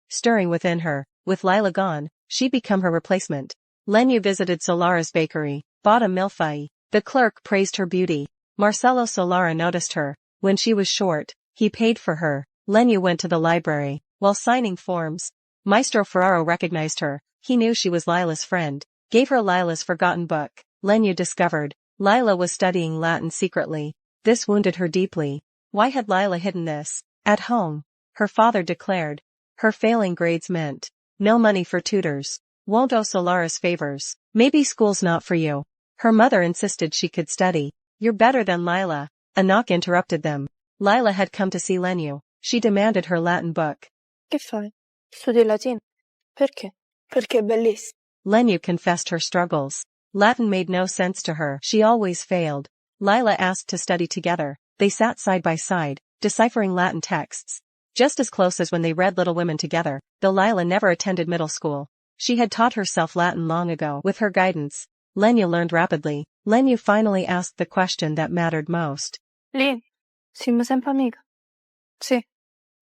stirring within her. With Lila gone, she'd become her replacement. Lenu visited Solara's bakery, bought a milfai. The clerk praised her beauty. Marcelo Solara noticed her. When she was short, he paid for her. Lenu went to the library. While signing forms, Maestro Ferraro recognized her. He knew she was Lila's friend. Gave her Lila's forgotten book. Lenu discovered Lila was studying Latin secretly. This wounded her deeply. Why had Lila hidden this? At home, her father declared. Her failing grades meant no money for tutors. Won't owe Solara's favors. Maybe school's not for you. Her mother insisted she could study. You're better than Lila. A knock interrupted them. Lila had come to see Lenu. She demanded her Latin book. Che fai? Studi latino. Perché? Perché è bellissimo. Lenu confessed her struggles. Latin made no sense to her. She always failed. Lila asked to study together. They sat side by side, deciphering Latin texts. Just as close as when they read Little Women together, though Lila never attended middle school. She had taught herself Latin long ago. With her guidance, Lenu learned rapidly. Lenu finally asked the question that mattered most. Lin, siamo sempre amiche. Sì.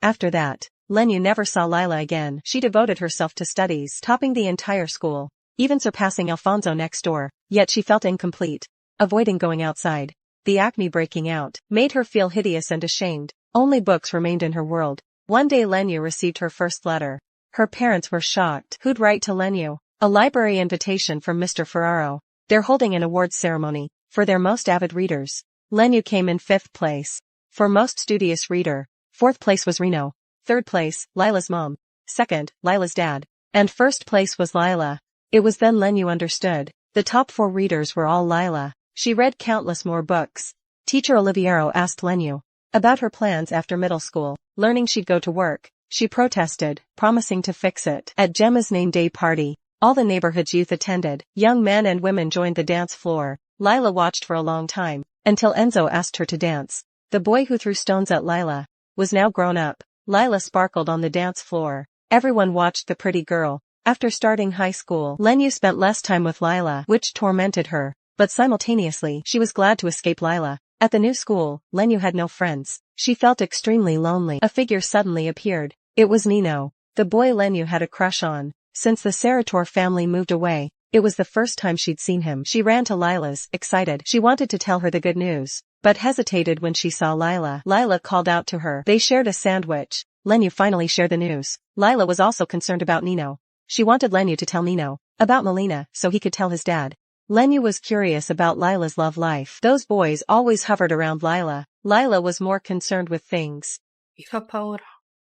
After that, Lenu never saw Lila again. She devoted herself to studies, topping the entire school, even surpassing Alfonso next door. Yet she felt incomplete, avoiding going outside. The acne breaking out made her feel hideous and ashamed. Only books remained in her world. One day Lenu received her first letter. Her parents were shocked. Who'd write to Lenu? A library invitation from Mr. Ferraro. They're holding an awards ceremony for their most avid readers. Lenu came in 5th place. For most studious reader, 4th place was Reno. 3rd place, Lila's mom. 2nd, Lila's dad. And 1st place was Lila. It was then Lenu understood. The top 4 readers were all Lila. She read countless more books. Teacher Oliviero asked Lenu about her plans after middle school. Learning she'd go to work, she protested, promising to fix it. At Gemma's name day party, all the neighborhood's youth attended. Young men and women joined the dance floor. Lila watched for a long time, until Enzo asked her to dance. The boy who threw stones at Lila was now grown up. Lila sparkled on the dance floor. Everyone watched the pretty girl. After starting high school, Lenu spent less time with Lila, which tormented her. But simultaneously, she was glad to escape Lila. At the new school, Lenu had no friends. She felt extremely lonely. A figure suddenly appeared. It was Nino, the boy Lenu had a crush on. Since the Sarator family moved away, it was the first time she'd seen him. She ran to Lila's, excited. She wanted to tell her the good news, but hesitated when she saw Lila. Lila called out to her. They shared a sandwich. Lenu finally shared the news. Lila was also concerned about Nino. She wanted Lenu to tell Nino about Melina so he could tell his dad. Lenu was curious about Lila's love life. Those boys always hovered around Lila. Lila was more concerned with things. Mi fa paura.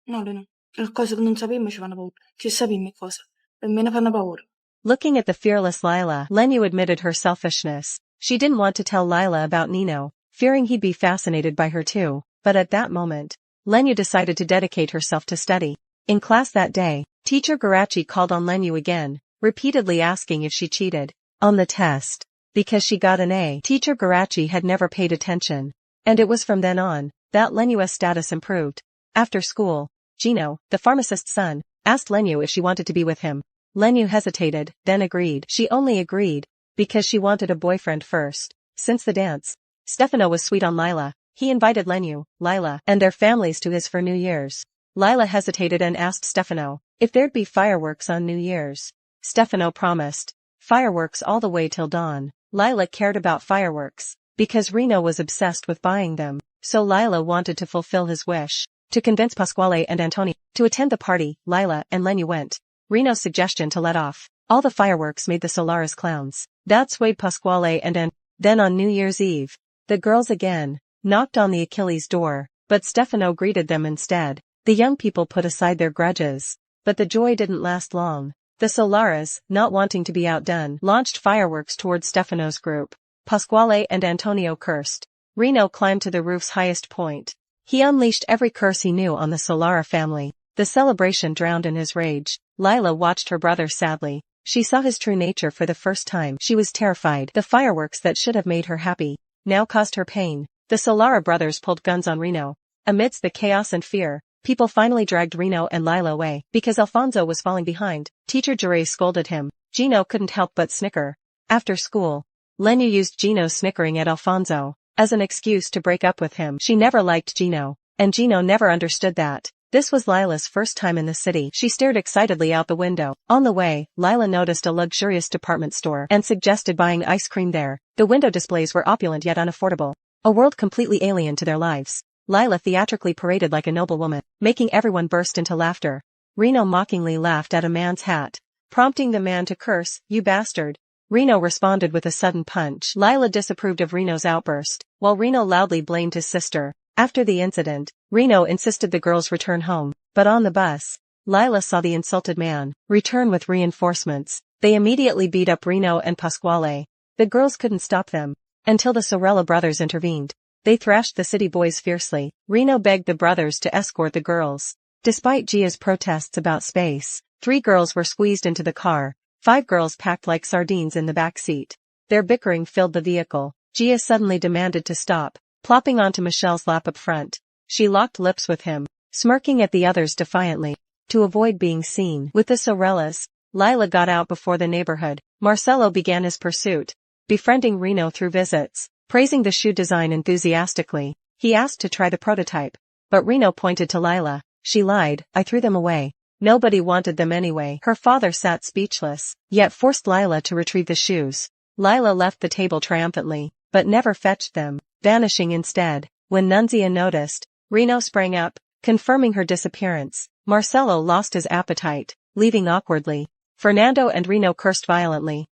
No, Lena. Le cose che non sappiamo ci fanno paura. Ci sappiamo cosa. Per me ne fanno paura. Looking at the fearless Lila, Lenu admitted her selfishness. She didn't want to tell Lila about Nino, fearing he'd be fascinated by her too. But at that moment, Lenu decided to dedicate herself to study. In class that day, Teacher Garachi called on Lenu again, repeatedly asking if she cheated on the test. Because she got an A, Teacher Garachi had never paid attention. And it was from then on that Lenu's status improved. After school, Gino, the pharmacist's son, asked Lenu if she wanted to be with him. Lenu hesitated, then agreed. She only agreed because she wanted a boyfriend first. Since the dance, Stefano was sweet on Lila. He invited Lenu, Lila, and their families to his for New Year's. Lila hesitated and asked Stefano if there'd be fireworks on New Year's. Stefano promised. Fireworks all the way till dawn. Lila cared about fireworks because Reno was obsessed with buying them. So Lila wanted to fulfill his wish. To convince Pasquale and Antonio to attend the party, Lila and Lenu went. Reno's suggestion to let off all the fireworks made the Solaris clowns. That swayed Pasquale and then on New Year's Eve, the girls again knocked on the Achilles door, but Stefano greeted them instead. The young people put aside their grudges, but the joy didn't last long. The Solaris, not wanting to be outdone, launched fireworks towards Stefano's group. Pasquale and Antonio cursed. Reno climbed to the roof's highest point. He unleashed every curse he knew on the Solara family. The celebration drowned in his rage. Lila watched her brother sadly. She saw his true nature for the first time. She was terrified. The fireworks that should have made her happy now caused her pain. The Solara brothers pulled guns on Reno. Amidst the chaos and fear, people finally dragged Reno and Lila away. Because Alfonso was falling behind, Teacher Jure scolded him. Gino couldn't help but snicker. After school, Lenu used Gino's snickering at Alfonso as an excuse to break up with him. She never liked Gino, and Gino never understood that. This was Lila's first time in the city. She stared excitedly out the window. On the way, Lila noticed a luxurious department store and suggested buying ice cream there. The window displays were opulent yet unaffordable. A world completely alien to their lives. Lila theatrically paraded like a noblewoman, making everyone burst into laughter. Reno mockingly laughed at a man's hat, prompting the man to curse, "You bastard." Reno responded with a sudden punch. Lila disapproved of Reno's outburst, while Reno loudly blamed his sister. After the incident, Reno insisted the girls return home, but on the bus, Lila saw the insulted man return with reinforcements. They immediately beat up Reno and Pasquale. The girls couldn't stop them, until the Sorella brothers intervened. They thrashed the city boys fiercely. Reno begged the brothers to escort the girls. Despite Gia's protests about space, 3 girls were squeezed into the car, 5 girls packed like sardines in the back seat. Their bickering filled the vehicle. Gia suddenly demanded to stop, plopping onto Michelle's lap up front. She locked lips with him, smirking at the others defiantly. To avoid being seen with the Sorellas, Lila got out before the neighborhood. Marcelo began his pursuit, befriending Reno through visits, praising the shoe design enthusiastically. He asked to try the prototype, but Reno pointed to Lila. She lied, "I threw them away. Nobody wanted them anyway." Her father sat speechless, yet forced Lila to retrieve the shoes. Lila left the table triumphantly, but never fetched them, vanishing instead. When Nunzia noticed, Reno sprang up, confirming her disappearance. Marcelo lost his appetite, leaving awkwardly. Fernando and Reno cursed violently.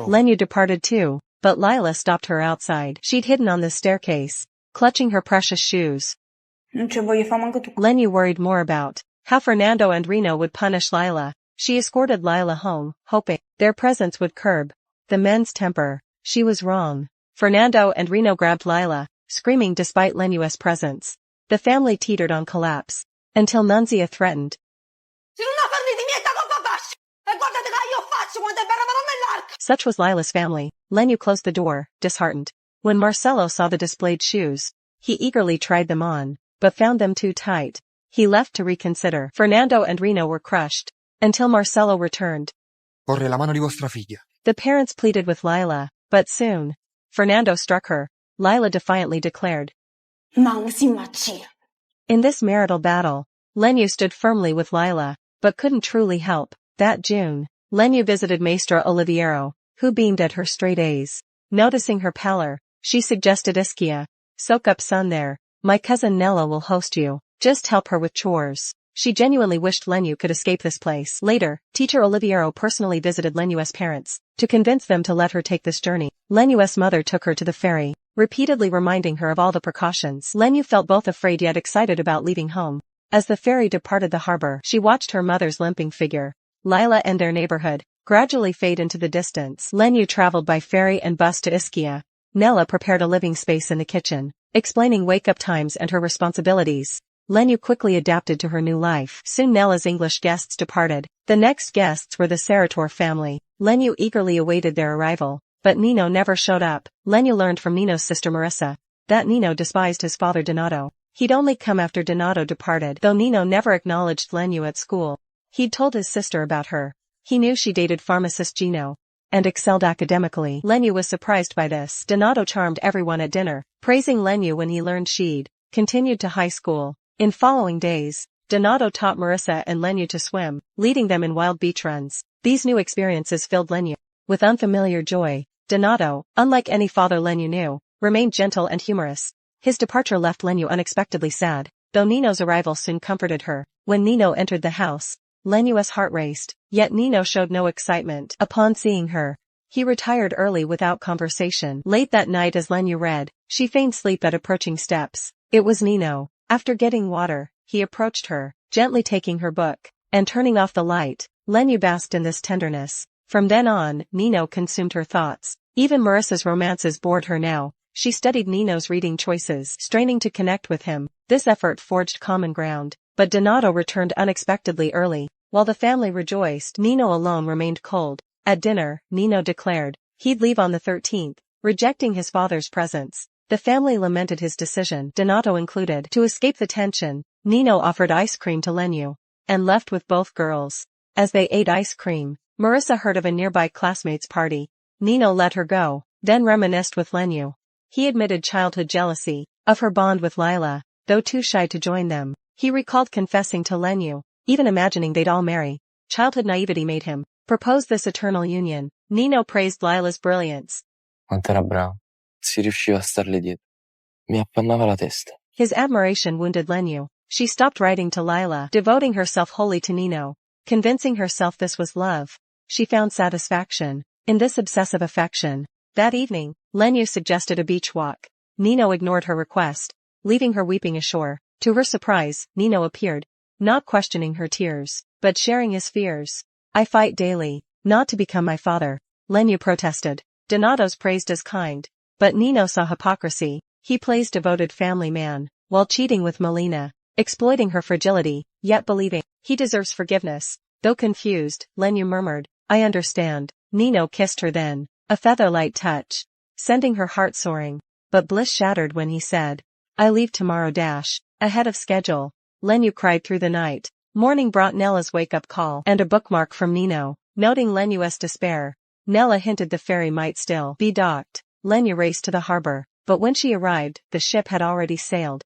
Lenu departed too, but Lila stopped her outside. She'd hidden on the staircase, clutching her precious shoes. Lenu worried more about how Fernando and Reno would punish Lila. She escorted Lila home, hoping their presence would curb the men's temper. She was wrong. Fernando and Reno grabbed Lila, screaming despite Lenu's presence. The family teetered on collapse, until Nunzia threatened. Such was Lila's family. Lenu closed the door, disheartened. When Marcelo saw the displayed shoes, he eagerly tried them on, but found them too tight. He left to reconsider. Fernando and Reno were crushed, until Marcelo returned. The parents pleaded with Lila, but soon, Fernando struck her. Lila defiantly declared. In this marital battle, Lenu stood firmly with Lila, but couldn't truly help. That June, Lenu visited Maestra Oliviero, who beamed at her straight A's. Noticing her pallor, she suggested Ischia. "Soak up sun there. My cousin Nella will host you. Just help her with chores." She genuinely wished Lenu could escape this place. Later, teacher Oliviero personally visited Lenu's parents, to convince them to let her take this journey. Lenu's mother took her to the ferry, repeatedly reminding her of all the precautions. Lenu felt both afraid yet excited about leaving home. As the ferry departed the harbor, she watched her mother's limping figure, Lila and their neighborhood, gradually fade into the distance. Lenu traveled by ferry and bus to Ischia. Nella prepared a living space in the kitchen, explaining wake-up times and her responsibilities. Lenu quickly adapted to her new life. Soon Nella's English guests departed. The next guests were the Sarator family. Lenu eagerly awaited their arrival, but Nino never showed up. Lenu learned from Nino's sister Marissa that Nino despised his father Donato. He'd only come after Donato departed, though Nino never acknowledged Lenu at school. He'd told his sister about her. He knew she dated pharmacist Gino and excelled academically. Lenu was surprised by this. Donato charmed everyone at dinner, praising Lenu when he learned she'd continued to high school. In following days, Donato taught Marissa and Lenu to swim, leading them in wild beach runs. These new experiences filled Lenu with unfamiliar joy. Donato, unlike any father Lenu knew, remained gentle and humorous. His departure left Lenu unexpectedly sad, though Nino's arrival soon comforted her. When Nino entered the house, Lenu's heart raced, yet Nino showed no excitement. Upon seeing her, he retired early without conversation. Late that night as Lenu read, she feigned sleep at approaching steps. It was Nino. After getting water, he approached her, gently taking her book, and turning off the light. Lenu basked in this tenderness. From then on, Nino consumed her thoughts. Even Marissa's romances bored her now. She studied Nino's reading choices, straining to connect with him. This effort forged common ground, but Donato returned unexpectedly early. While the family rejoiced, Nino alone remained cold. At dinner, Nino declared he'd leave on the 13th, rejecting his father's presence. The family lamented his decision, Donato included. To escape the tension, Nino offered ice cream to Lenu, and left with both girls. As they ate ice cream, Marissa heard of a nearby classmate's party. Nino let her go, then reminisced with Lenu. He admitted childhood jealousy of her bond with Lila. though too shy to join them. He recalled confessing to Lenu, even imagining they'd all marry. Childhood naivety made him propose this eternal union. Nino praised Lila's brilliance. Quanto era bravo. Si riusciva a starle dietro. Mi appannava la testa. His admiration wounded Lenu. She stopped writing to Lila, devoting herself wholly to Nino. Convincing herself this was love, she found satisfaction in this obsessive affection. That evening, Lenu suggested a beach walk. Nino ignored her request, leaving her weeping ashore. To her surprise, Nino appeared, not questioning her tears, but sharing his fears. I fight daily, not to become my father, Lenu protested. Donato's praised as kind, but Nino saw hypocrisy. He plays devoted family man, while cheating with Melina, exploiting her fragility, yet believing he deserves forgiveness. Though confused, Lenu murmured, I understand. Nino kissed her then, a feather-light touch, sending her heart soaring, but bliss shattered when he said, I leave tomorrow ahead of schedule. Lenu cried through the night. Morning brought Nella's wake-up call and a bookmark from Nino, noting Lenu's despair. Nella hinted the ferry might still be docked. Lenu raced to the harbor, but when she arrived, the ship had already sailed.